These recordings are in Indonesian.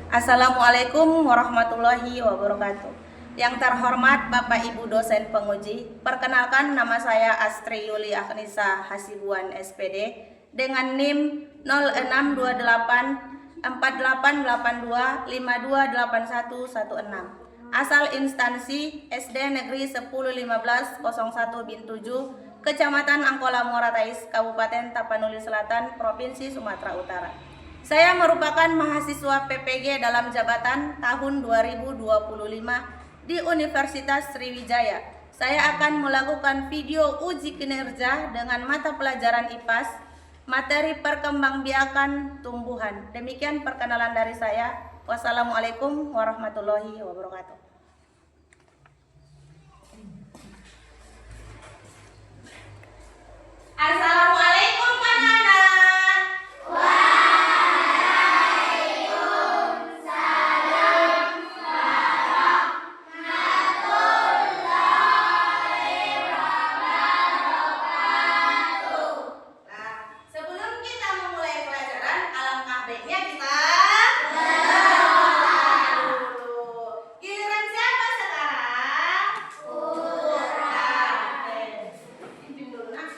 Assalamualaikum warahmatullahi wabarakatuh. Yang terhormat Bapak Ibu dosen penguji, perkenalkan nama saya Astri Yuli Aghnisa Hasibuan SPD dengan NIM 0628 4882 528116. Asal instansi SD Negeri 1015 01 bin 7, Kecamatan Angkola Moratais, Kabupaten Tapanuli Selatan, Provinsi Sumatera Utara. Saya merupakan mahasiswa PPG dalam jabatan tahun 2025 di Universitas Sriwijaya. Saya akan melakukan video uji kinerja dengan mata pelajaran IPAS, materi perkembangbiakan tumbuhan. Demikian perkenalan dari saya. Wassalamualaikum warahmatullahi wabarakatuh. Assalamualaikum anak-anak. Sebelum kita memulai pelajaran, alangkah baiknya kita berdoa dulu. Giliran siapa sekarang? Putra. Izin dulu nak.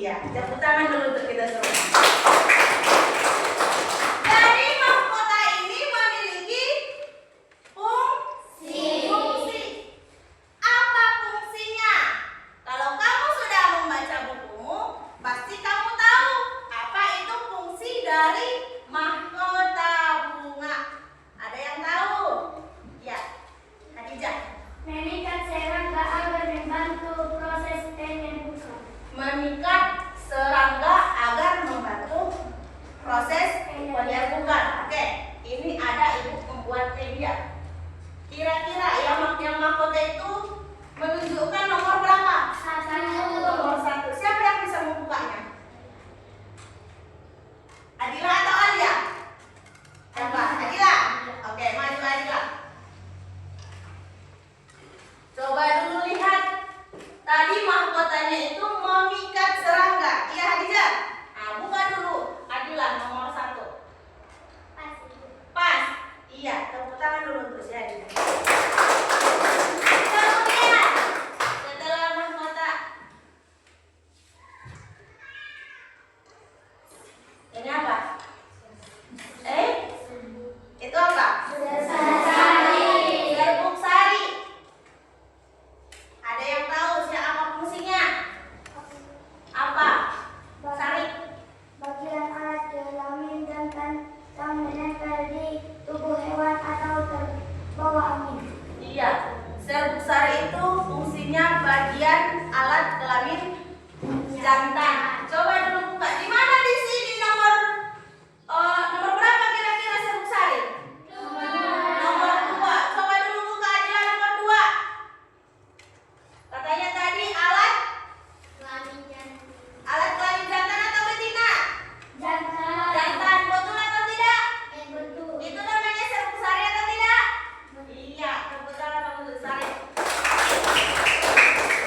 Iya, tepuk tangan dulu untuk kita semua. Jadi mahkota ini memiliki fungsi. Apa fungsinya? Kalau kamu sudah membaca bukumu, pasti kamu tahu apa itu fungsi dari mahkota bunga. Ada yang tahu? Ya, Khadijah. Memikat serangga agar membantu proses penyembuhan. Memikat serangga agar membantu proses penyembuhan. Oke, ini ada ibu membuat media. Kira-kira yang mahkota itu menunjukkan nomor berapa? Nomor 1. Siapa yang bisa membukanya? Adila atau Alia? Coba, Adila. Oke, maju Adila. Coba dulu lihat. Tadi mahkotanya itu memikat serangga. Iya, Hadijah? Nah, buka dulu. Adila, nomor 1. Pas. Iya, tepuk tangan dulu untuk si Hadijah. Kemudian, setelah mahkota, ini apa? Itu apa? Serbuk sari. Ada yang tahu apa fungsinya? Apa? Sari. Bagian alat kelamin jantan yang menempel di tubuh hewan atau terbawa angin. Iya, serbuk sari itu fungsinya bagian alat kelamin jantan. Coba dulu buka. Di mana di sini nomor berapa kira-kira serbuk sari? Nomor 2. Coba dulu buka Adila nomor 2. Katanya tadi alat kelamin jantan atau betina? Jantan, betul atau tidak? Itu namanya serbuk sari atau tidak? Iya, tepuk tangan untuk sari.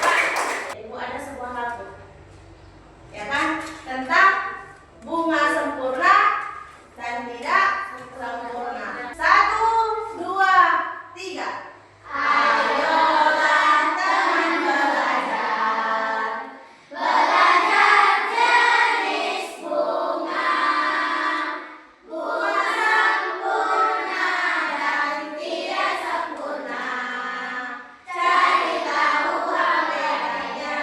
Pak, Ibu ada sebuah lagu, ya kan? Tentang bunga sempurna dan tidak sempurna. 1, 2, 3. Ayolah teman belajar, belajar jenis bunga, bunga sempurna dan tidak sempurna. Cari tahu bedanya.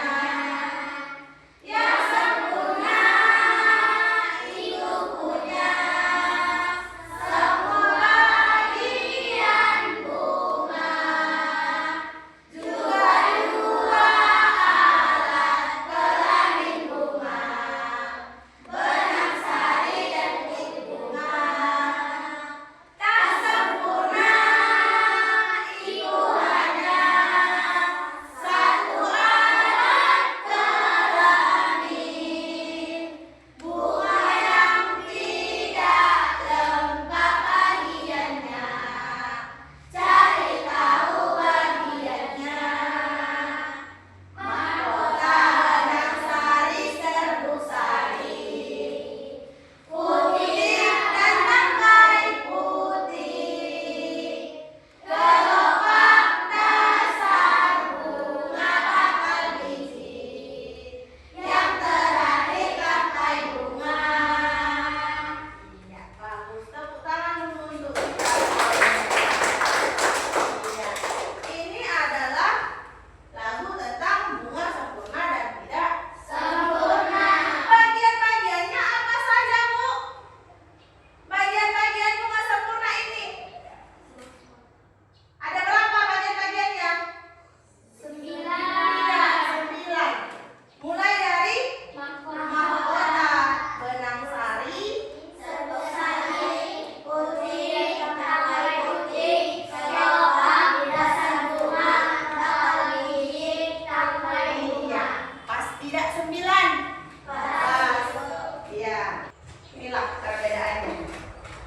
Yang sempurna itu punya semua bagian bunga, juga dua alat kelamin bunga, benang sari dan kulit bunga. Tak sempurna itu hanya satu alat kelamin, bunga yang tidak lengkap bagiannya. Cari tahu bagiannya. Mahkota benang sari, serbuk sari, putih dan tangkai putih, kelopak dasar bunga bakal biji, yang terakhir tangkai bunga. Iya, bagus. Tepuk tangan dulu untuk kita. Iya. Ini adalah lagu tentang bunga sempurna dan tidak sempurna. Bagian-bagiannya apa saja, Bu? Bagian-bagian bunga sempurna ini ada berapa bagian-bagiannya? 9. Iya, 9. Mulai dari mahkota, benang sari, Serbuk sari, putih, tangkai putih, kelopak dasar bunga, bakal biji, tangkai bunga. pas tidak 9. Pas. Iya. Inilah perbedaannya.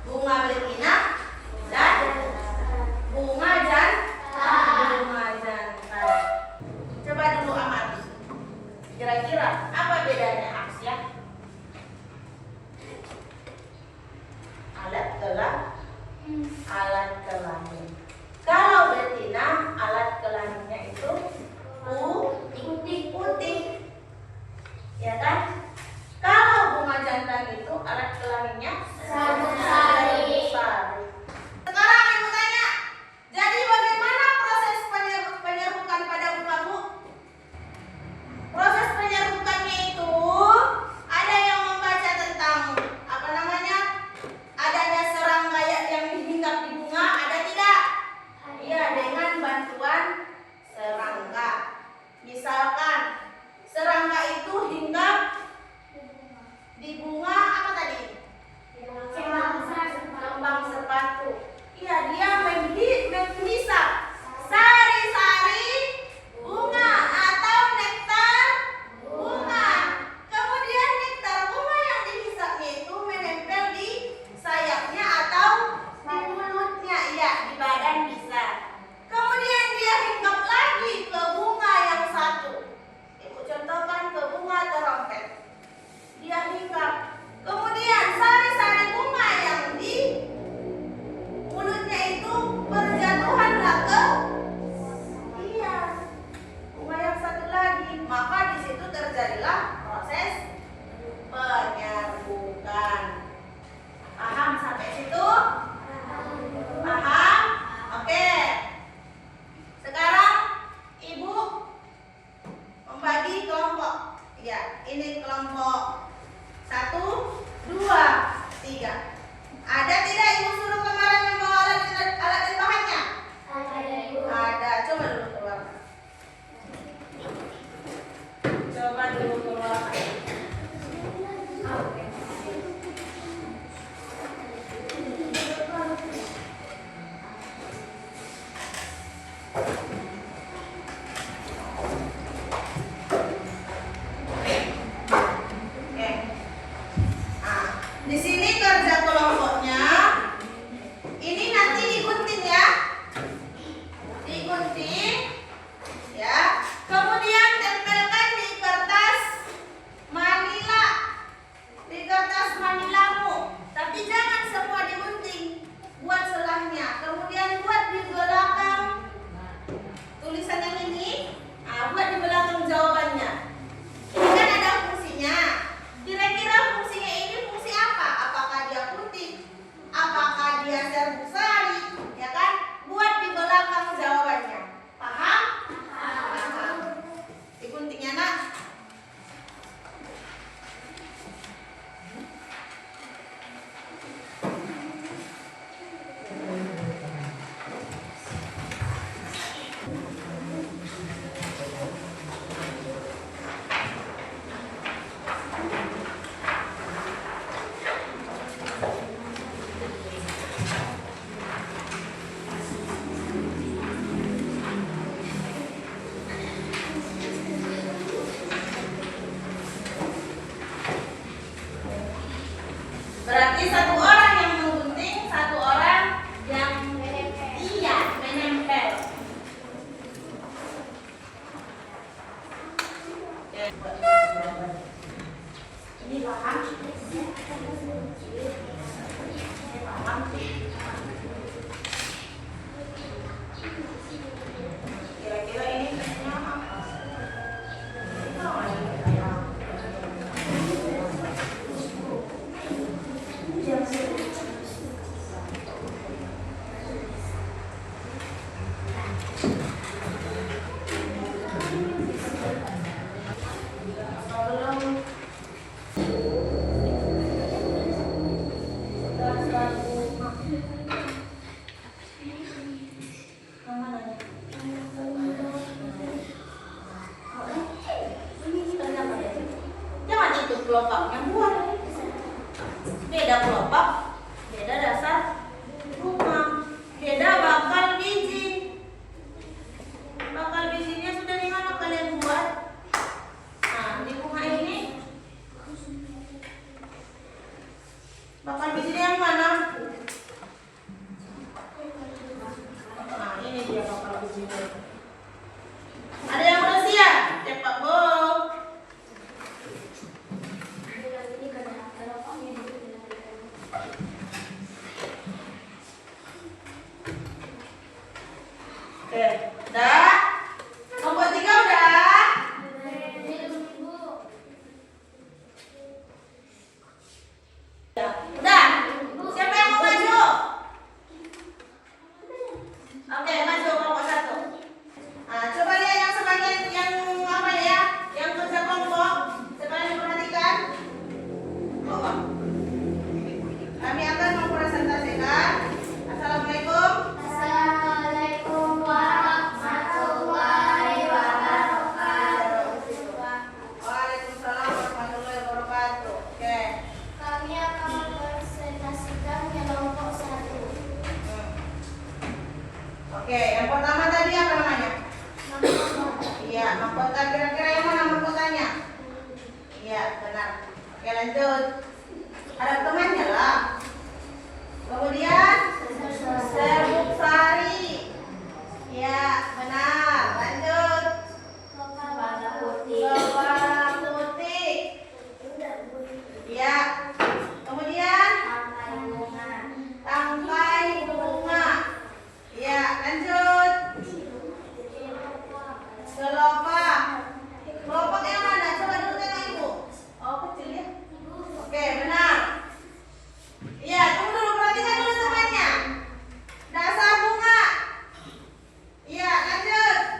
Bunga betina dan bunga jantan. Coba dulu amati. Kira-kira apa bedanya Aksya? Alat kelamin. Kalau betina, alat kelaminnya itu putih, ya kan? Berarti satu orang yang menggunting, satu orang yang menempel. Ini paham? Kira-kira ini tesnya apa? Jangan itu kelopaknya buat. Beda kelopak, beda dasar bunga, beda bakal biji. Bakal bijinya sudah di mana kalian buat? Nah, di bunga ini bakal bijinya yang mana? Nah, ini dia bakal bijinya. Ada yang udah siap? Cepat, Bu. Oke, udah? Nomor 3 udah? Udah? Siapa yang mau maju? Oke, maju kelompok 1. Nah, coba lihat yang sebagian yang apa ya? Yang kerja kelompok. Sekarang diperhatikan. Oh. Kami akan mempresentasikan. Assalamualaikum. Assalamualaikum warahmatullahi wabarakatuh. Waalaikumsalam warahmatullahi wabarakatuh. Oke. Kami akan mempresentasikan kelompok 1. Oke, yang pertama tadi apa namanya? Iya, mahkota. Kira-kira yang mana mahkotanya? Iya, benar. Oke, lanjut. Ada temannya lah. Kemudian serbuk sari. Iya, benar. Lanjut. Kepala putih. Iya. Kemudian tangkai bunga. Iya, lanjut. Kelopak. Kelopak yang mana? Coba dulu tengok Ibu. Oh, kecil ya. Oke, benar. Iya, tunggu dulu, perhatikan dulu temannya. Dasar bunga. Iya, lanjut.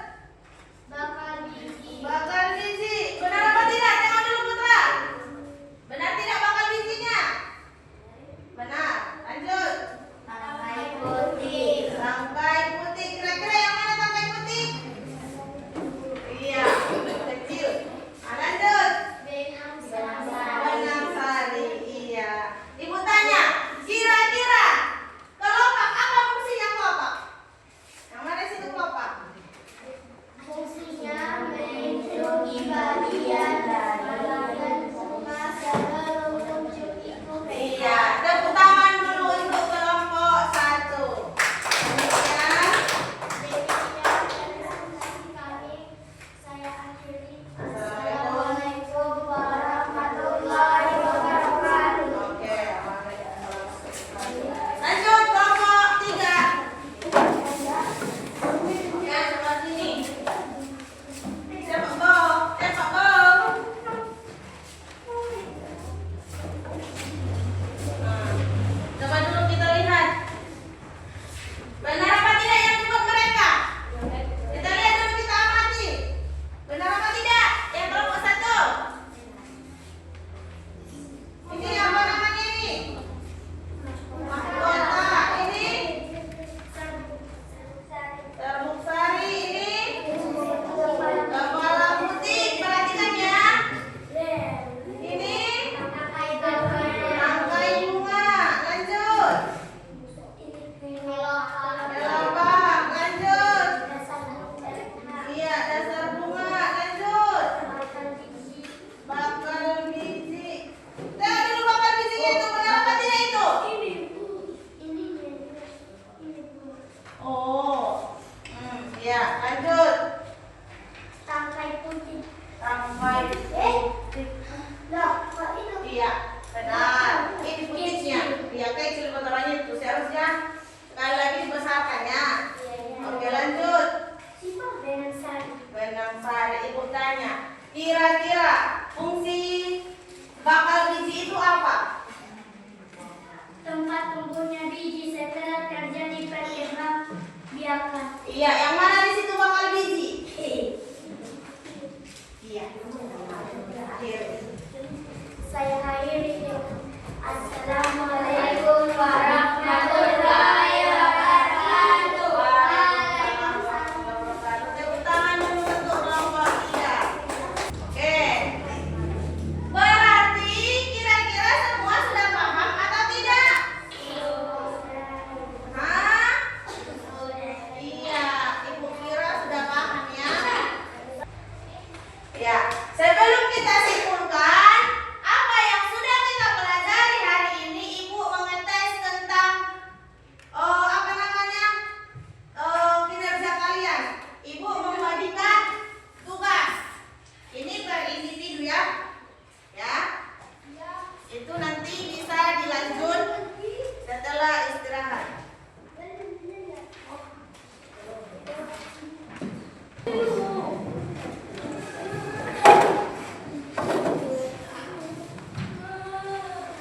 Ibu tanya, kira-kira fungsi bakal biji itu apa? Tempat tumbuhnya biji setelah terjadi perkembangbiakan. Iya, yang mana di situ bakal biji? Iya. Saya akhiri. Assalamualaikum warahmatullahi wabarakatuh. Tepuk tangan dulu untuk kelompok 3. Oke. Berarti kira-kira semua sudah paham atau tidak? Hah? Iya, Ibu kira sudah paham ya. Ya, sebelum kita simpulkan apa yang sudah kita pelajari hari ini, Ibu mengetes tentang kinerja kalian. Ibu membagikan tugas. Ini per individu ya. Ya. Itu nanti bisa dilanjut setelah istirahat.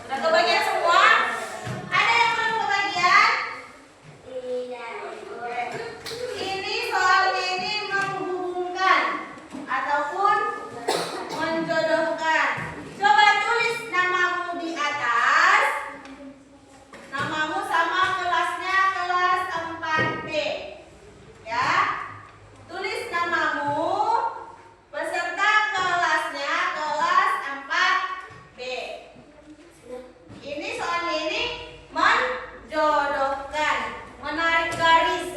Sudah kebagian semua? Ada yang belum kebagian? Ini soalnya ini menghubungkan ataupun menjodohkan. Coba tulis namamu di atas. Namamu sama kelasnya kelas 4B. Ya. Tulis namamu beserta kelasnya kelas 4B. Ini soalnya ini menjodohkan, menarik garis.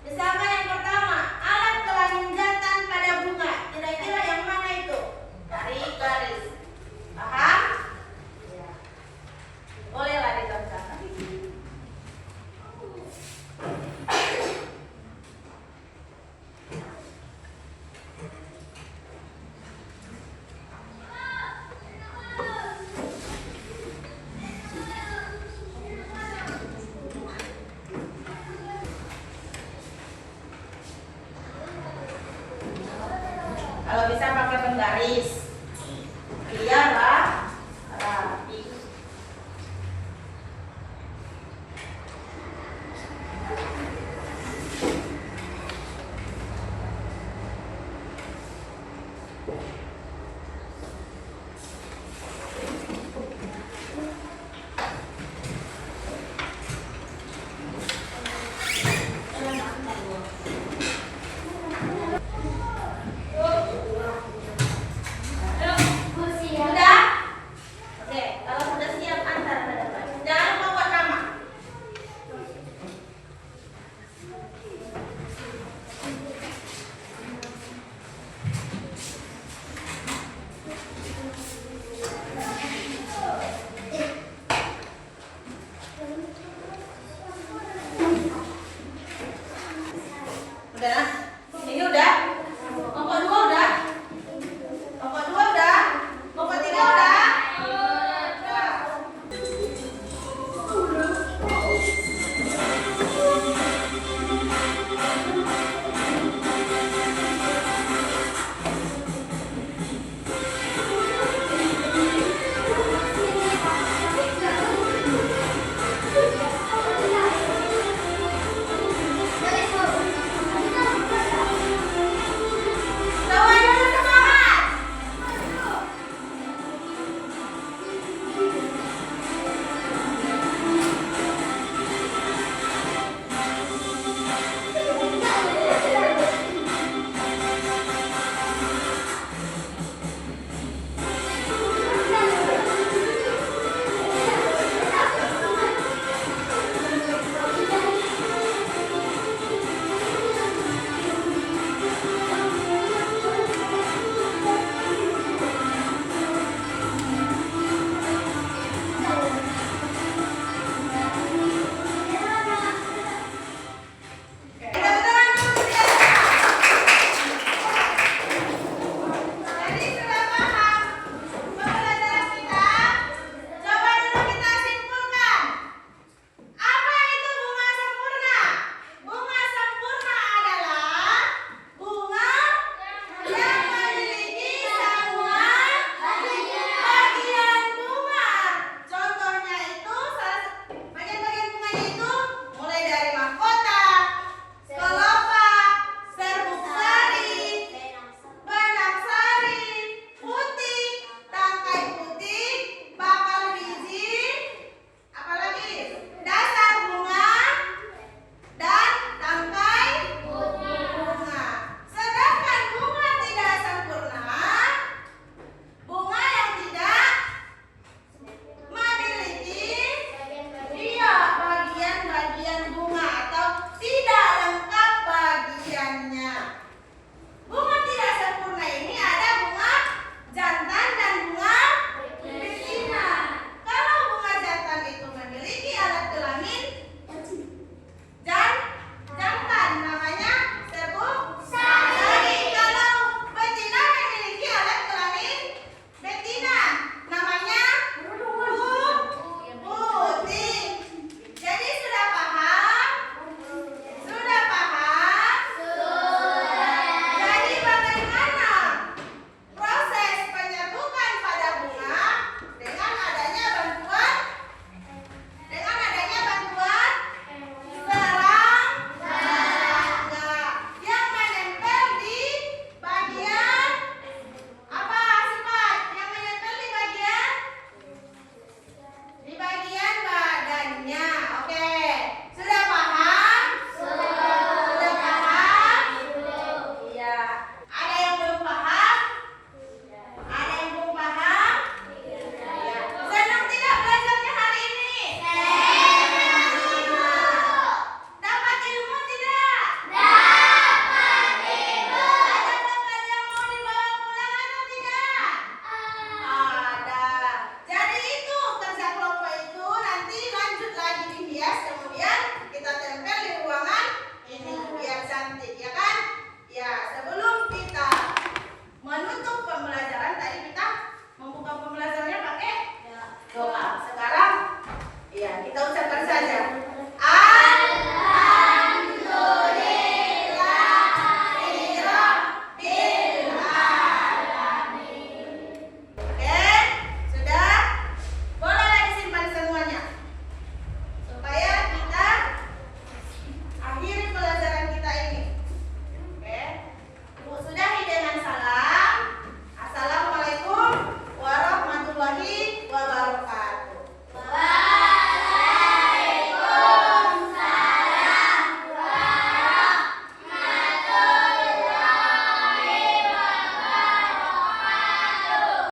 Misalkan yang pertama, alat kelamin jantan pada bunga. Kira-kira yang mana itu? Tarik garis. Paham? Ya. Bolehlah dicontohkan. Kalau bisa pakai penggaris, biar rapi.